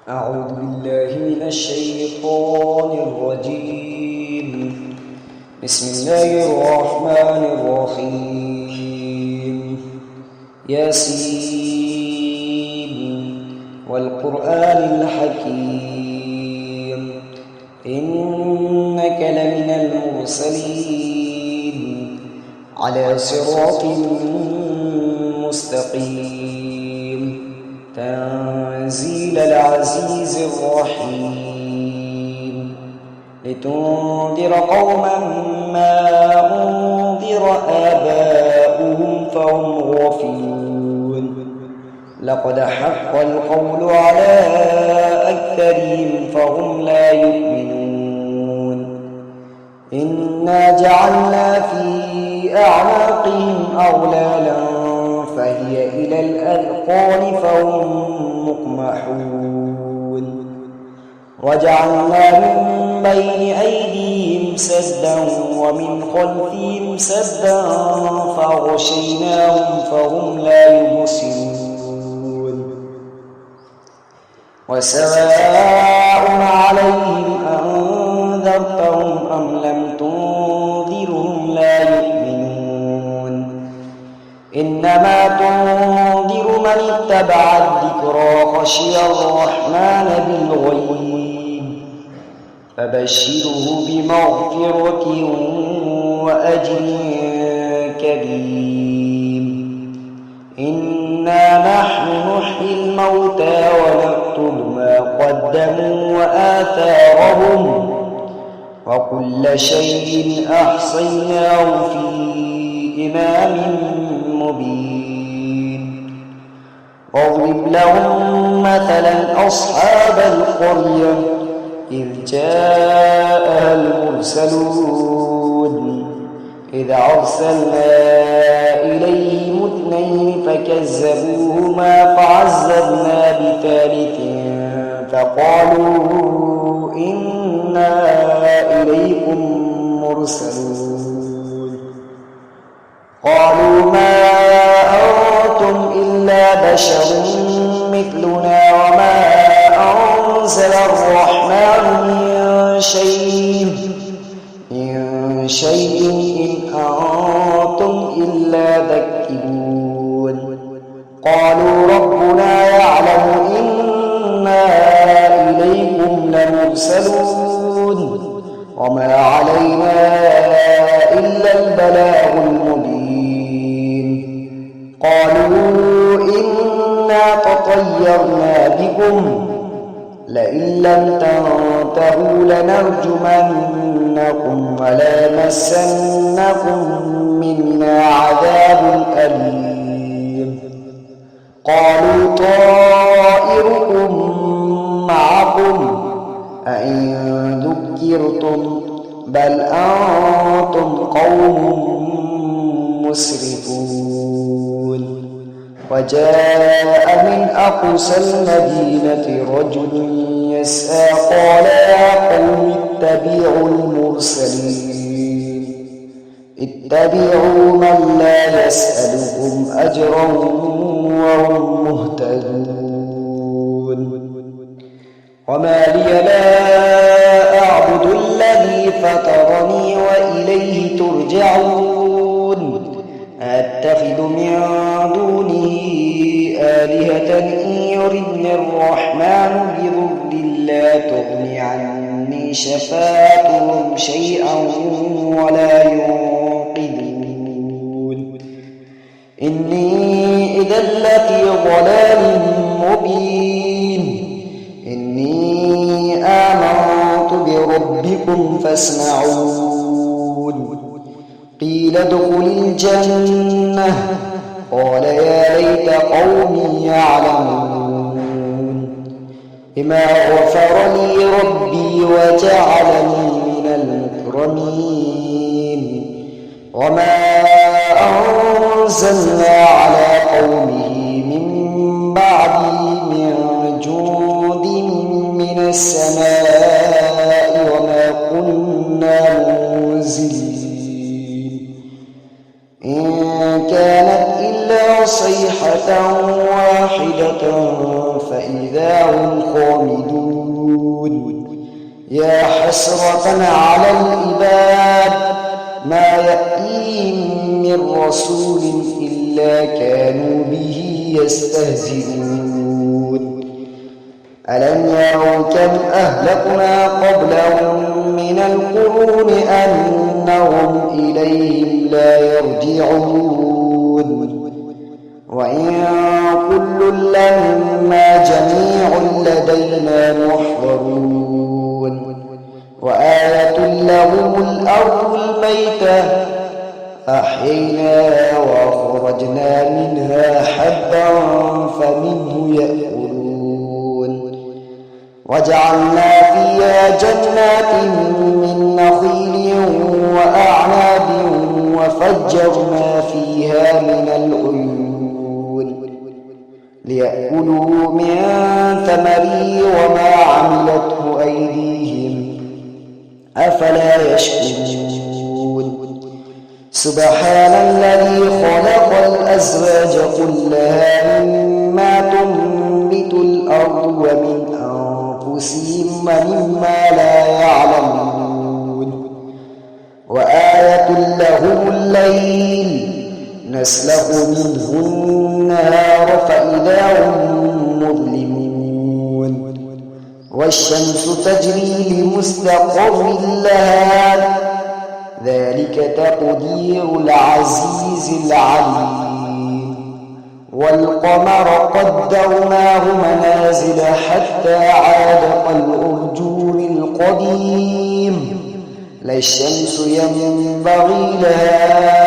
أعوذ بالله من الشيطان الرجيم. بسم الله الرحمن الرحيم. ياسين والقرآن الحكيم إنك لمن المرسلين على صراط مستقيم تنزيل العزيز الرحيم لتنذر قوما ما أنذر آباؤهم فهم غافلون لقد حق القول على أكثرهم فهم لا يؤمنون إنا جعلنا في أعناقهم أغلالا فهي إلى الأذقان فهم مقمحون وجعلنا من بين أيديهم سدا ومن خلفهم سدا فغشيناهم فهم لا يبصرون وسواء عليهم أنذرتهم أم لم تنذرهم لا يؤمنون إنما تنذر من اتبع الذكرى خشي الرحمن بالغيب فبشره بمغفرة وأجر كريم إنا نحن نحيي الموتى ونكتب ما قدموا وآثارهم وكل شيء أحصيناه في إمام مبين واضرب لهم مثلا أصحاب القرية إذ جاءها المرسلون إذ أرسلنا إليهم اثنين فكذبوهما فعززنا بثالث فقالوا إنا إليكم مرسلون قالوا ما أنتم إلا بشر مثلنا وما أنزل الرحمن من شيء إن أنتم إلا تكذبون قالوا ربنا يعلم إنا إليكم لمرسلون وما علينا إلا البلاغ المبين قالوا إنا تطيرنا بكم لئن لم تنتهوا لنرجمنكم وليمسنكم منا عذاب أليم قالوا طائركم معكم أئن ذكرتم بل أنتم قوم مسرفون وجاء من أقصى المدينة رجل يسعى قال يا قوم اتبعوا المرسلين اتبعوا من لا يسألكم أجرا وهم مهتدون وما لي لا أعبد الذي فطرني وإليه ترجعون أتخذ من دونه آلهة إن يردني الرحمن بضر لا تغن عني شفاعتهم شيئا ولا ينقذون إني إذا لفي ضلال مبين إني آمنت بربكم فاسمعون قيل ادخل الجنة قال يا ليت قومي يعلمون بما غفر لي ربي وجعلني من المكرمين وما أنزلنا على قومه من بعده من جند من السماء وما كنا منزلين إن كانت إلا صيحة صيحة واحدة فإذا هم خامدون يا حسرة على العباد ما يأتيهم من رسول إلا كانوا به يستهزئون ألم يروا كم أهلكنا قبلهم من القرون أنهم إليهم لا يرجعون وإن كل لما جميع لدينا محضرون وآية لهم الأرض الميتة أحييناها وأخرجنا منها حبا فمنه يأكلون وجعلنا فيها جنات من نخيل وأعناب وفجرنا فيها من العيون ليأكلوا من ثمره وما عملته أيديهم أفلا يشكرون سبحان الذي خلق الأزواج كلها مما تنبت الأرض ومن أنفسهم ومما لا يعلمون وآية لهم الليل نسلخ منه النهار فإذا هم مظلمون والشمس تجري لمستقر لها ذلك تقدير العزيز العليم والقمر قدرناه منازل حتى عاد كالعرجون القديم لا الشمس ينبغي لها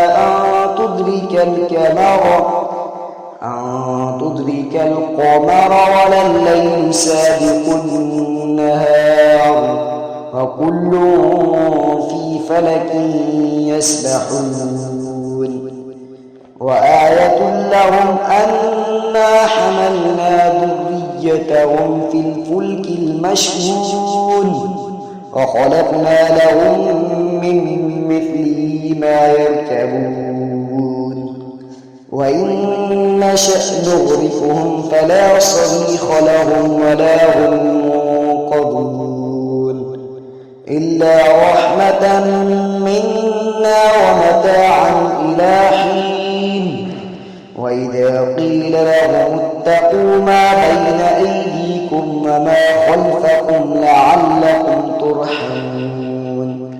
أن تدرك القمر ولا الليل سابق النهار وكل في فلك يسبحون وآية لهم أنا حملنا ذريتهم في الفلك المشحون وخلقنا لهم من مثله ما يركبون وإن نشأ نغرقهم فلا صريخ لهم ولا هم منقذون إلا رحمة منا ومتاعا إلى حين وإذا قيل لهم اتقوا ما بين أيديكم وما خلفكم لعلكم ترحمون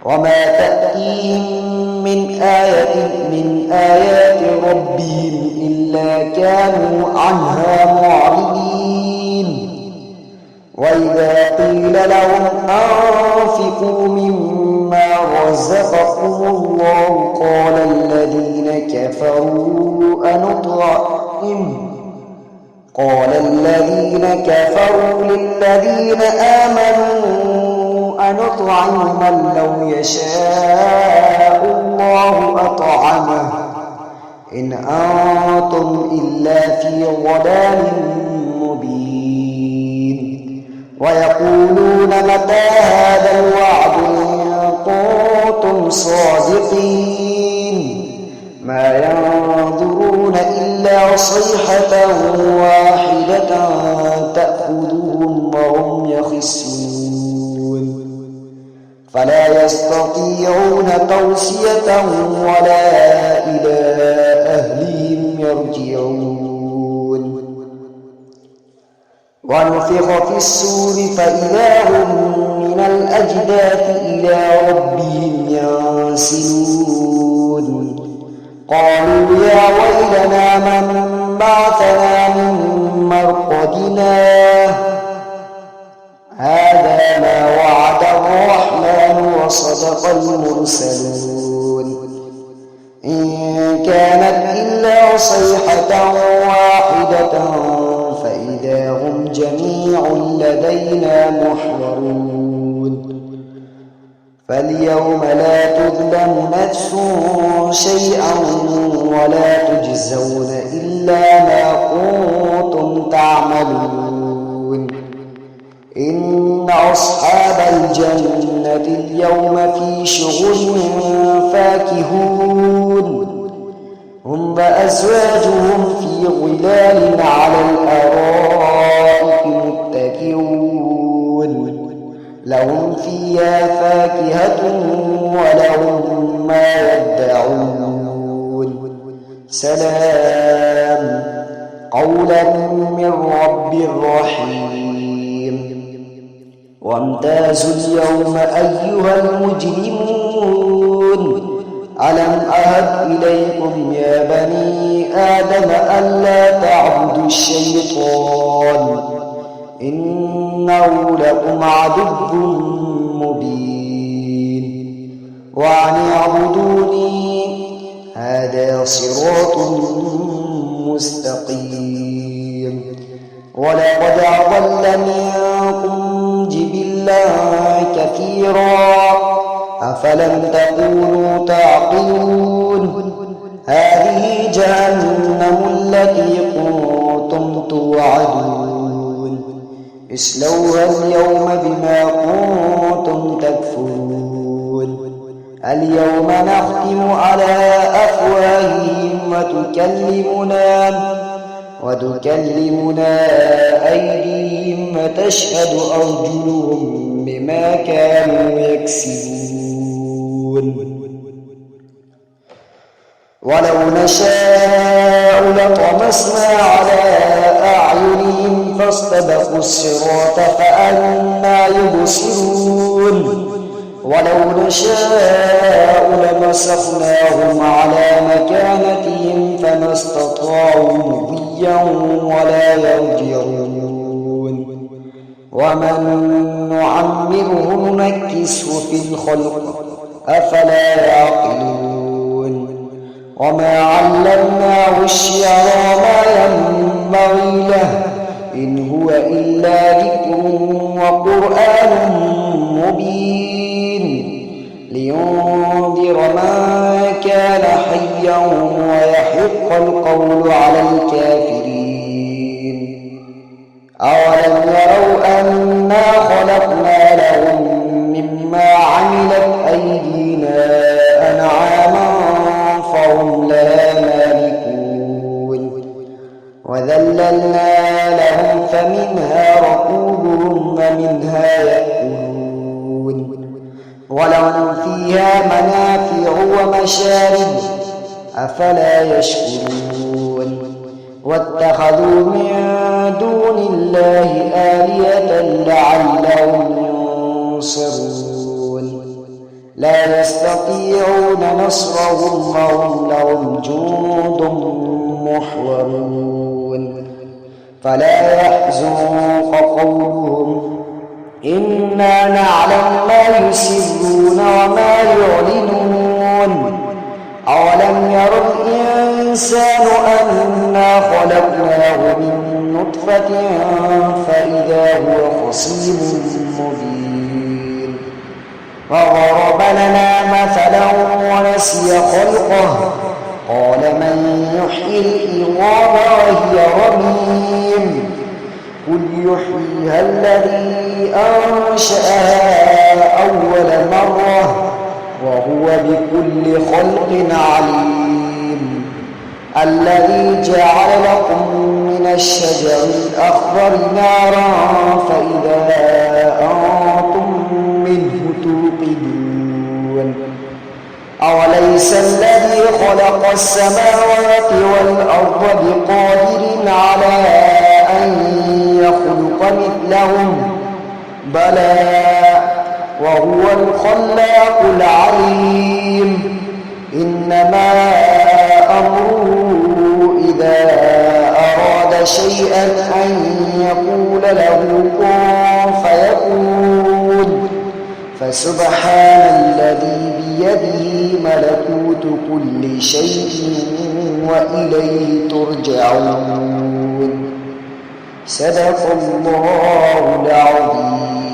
وما تأتيهم من آية من آيات ربهم إلا كانوا عنها معرضين وإذا قيل لهم أنفقوا مما رزقكم الله قال الذين كفروا للذين آمنوا أنطعم من لو يشاء الله أطعمه إن أنتم إلا في ضلال مبين ويقولون متى هذا الوعد إن كنتم صادقين ما ينظرون إلا صيحة واحدة تأخذهم وهم يخسرون فلا يستطيعون توصية ولا إلى أهلهم يرجعون ونفخ في السور فإذا هم من الأجداث إلى ربهم ينسلون قالوا يا ويلنا من بعثنا من مرقدنا هذا ما وعد الرحمن وصدق المرسلون إن كانت إلا صيحة واحدة فإذا هم جميع لدينا محضرون فاليوم لا تظلم نفس شيئا ولا تجزون إلا ما كنتم تعملون إن أصحاب الجنة اليوم في شغل فاكهون هم وأزواجهم في ظلال على الأرائك متكئون لهم فيها فاكهة ولهم ما يدعون سلام قولا من رب رحيم وامتازوا اليوم أيها المجرمون ألم أهد إليكم يا بني آدم ألا تعبدوا الشيطان إنه لكم عدو مبين وأن اعبدوني هذا صراط مستقيم ولقد أضل منكم جبلا كثيرا أفلم تكونوا تعقلون هذه جهنم التي كنتم توعدون اصلوها اليوم بما كنتم تكفرون اليوم نختم على أفواههم وتكلمنا أيديهم وتشهد أرجلهم بما كانوا يكسبون ولو نشاء لطمسنا على أعينهم فاستبقوا الصراط فأنى يبصرون ولو نشاء لمسخناهم على مكانتهم فما استطاعوا مضيا ولا يرجعون ومن نعمره ننكسه في الخلق أفلا يعقلون وما علمناه الشعر وما ينبغي له إن هو إلا ذكر وقرآن مبين لينذر من كان حيا ويحق القول على الكافرين أولم يروا أنا خلقنا لهم مما عملت أيدينا أنعاما فهم لها مالكون وذللنا لهم فمنها ركوبهم ومنها يأكلون ولهم فيها منافع ومشارب أفلا يشكرون واتخذوا من دون الله آلهة لعلهم ينصرون لا يستطيعون نصرهم وهم لهم جند محضرون فلا يحزنك قولهم إنا نعلم ما يسرون وما يعلنون أولم ير الإنسان أنا خلقناه من نطفة فإذا هو خصيم مبين وضرب لنا مثلا ونسي خلقه قال من يحيي العظام وهي رميم قل يحييها الذي أنشأها أول مرة وهو بكل خلق عليم الذي جعل لكم من الشجر الأخضر نارا فإذا أنتم منه توقدون أوليس الذي خلق السماوات والأرض بقادر على أن يخلق مثلهم بلى وهو الخلاق العليم إنما أمره إذا أراد شيئا أن يقول له كن فيكون فسبحان الذي بيده ملكوت كل شيء وإليه ترجعون صدق الله العظيم.